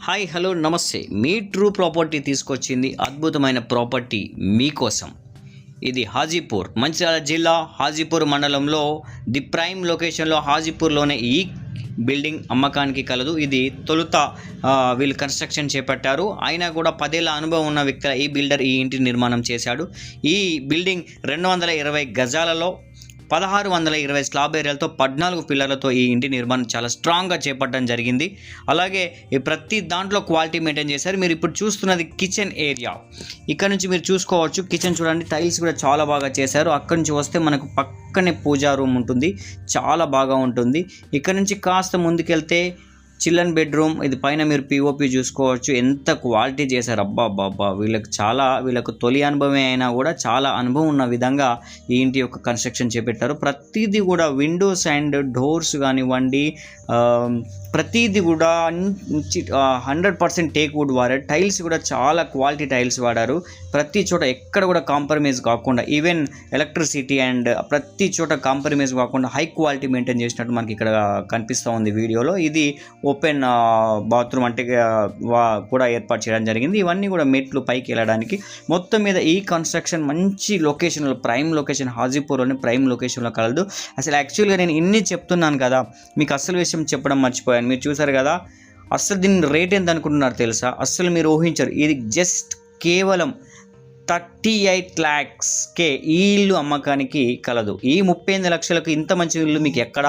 Hi hello నమస్తే. మీ true property తీసుకొచ్చింది అద్భుతమైన ప్రాపర్టీ మీకోసం. ఇది హాజీపూర్, మంచిర్యాల జిల్లా హాజీపూర్ మండలంలో ది ప్రైమ్ లొకేషన్లో హాజీపూర్లోనే ఈ బిల్డింగ్ అమ్మకానికి కలదు. ఇది తొలుత వీళ్ళు కన్స్ట్రక్షన్ చేపట్టారు. అయినా కూడా 10 ఏళ్ల అనుభవం ఉన్న వ్యక్తి ఈ బిల్డర్ ఈ ఇంటి నిర్మాణం చేశాడు. ఈ బిల్డింగ్ 220 గజాలలో 1620 స్లాబ్ ఏరియాలతో 14 పిల్లర్లతో ఈ ఇంటి నిర్మాణం చాలా స్ట్రాంగ్గా చేపట్టడం జరిగింది. అలాగే ఈ ప్రతి దాంట్లో క్వాలిటీ మెయింటైన్ చేశారు. మీరు ఇప్పుడు చూస్తున్నది కిచెన్ ఏరియా. ఇక్కడ నుంచి మీరు చూసుకోవచ్చు. కిచెన్ చూడండి, టైల్స్ కూడా చాలా బాగా చేశారు. అక్కడి నుంచి వస్తే మనకు పక్కనే పూజా రూమ్ ఉంటుంది, చాలా బాగా ఉంటుంది. ఇక్కడ నుంచి కాస్త ముందుకెళ్తే చిల్డ్రన్ బెడ్రూమ్. ఇది పైన మీరు పిఓపి చూసుకోవచ్చు. ఎంత క్వాలిటీ చేశారు, అబ్బా అబ్బా. వీళ్ళకు తొలి అనుభవమే అయినా కూడా చాలా అనుభవం ఉన్న విధంగా ఈ ఇంటి యొక్క కన్స్ట్రక్షన్ చేపట్టారు. ప్రతిదీ కూడా విండోస్ అండ్ డోర్స్ కానివ్వండి, ప్రతిదీ కూడా 100% టేక్ వుడ్ వాడారు. టైల్స్ కూడా చాలా క్వాలిటీ టైల్స్ వాడారు. ప్రతి చోట ఎక్కడ కూడా కాంప్రమైజ్ కాకుండా, ఈవెన్ ఎలక్ట్రిసిటీ అండ్ ప్రతి చోట కాంప్రమైజ్ కాకుండా హై క్వాలిటీ మెయింటైన్ చేసినట్టు మనకి ఇక్కడ కనిపిస్తూ ఉంది వీడియోలో. ఇది ఓపెన్ బాత్రూమ్ అంటే కూడా ఏర్పాటు చేయడం జరిగింది. ఇవన్నీ కూడా మెట్లు పైకి వెళ్ళడానికి. మొత్తం మీద ఈ కన్స్ట్రక్షన్ మంచి లొకేషన్లో, ప్రైమ్ లొకేషన్, హాజీపూర్లోని ప్రైమ్ లొకేషన్లో కలదు. అసలు యాక్చువల్గా నేను ఇన్ని చెప్తున్నాను కదా, మీకు అసలు విషయం చెప్పడం మర్చిపోయాను. మీరు చూసారు కదా, అసలు దీని రేట్ ఎంత అనుకుంటున్నారు తెలుసా? అసలు మీరు ఊహించరు. ఇది జస్ట్ కేవలం 38 lakhs ఈ ఇల్లు అమ్మకానికి కలదు. ఈ 38 లక్షలకు ఇంత మంచి ఇల్లు మీకు ఎక్కడా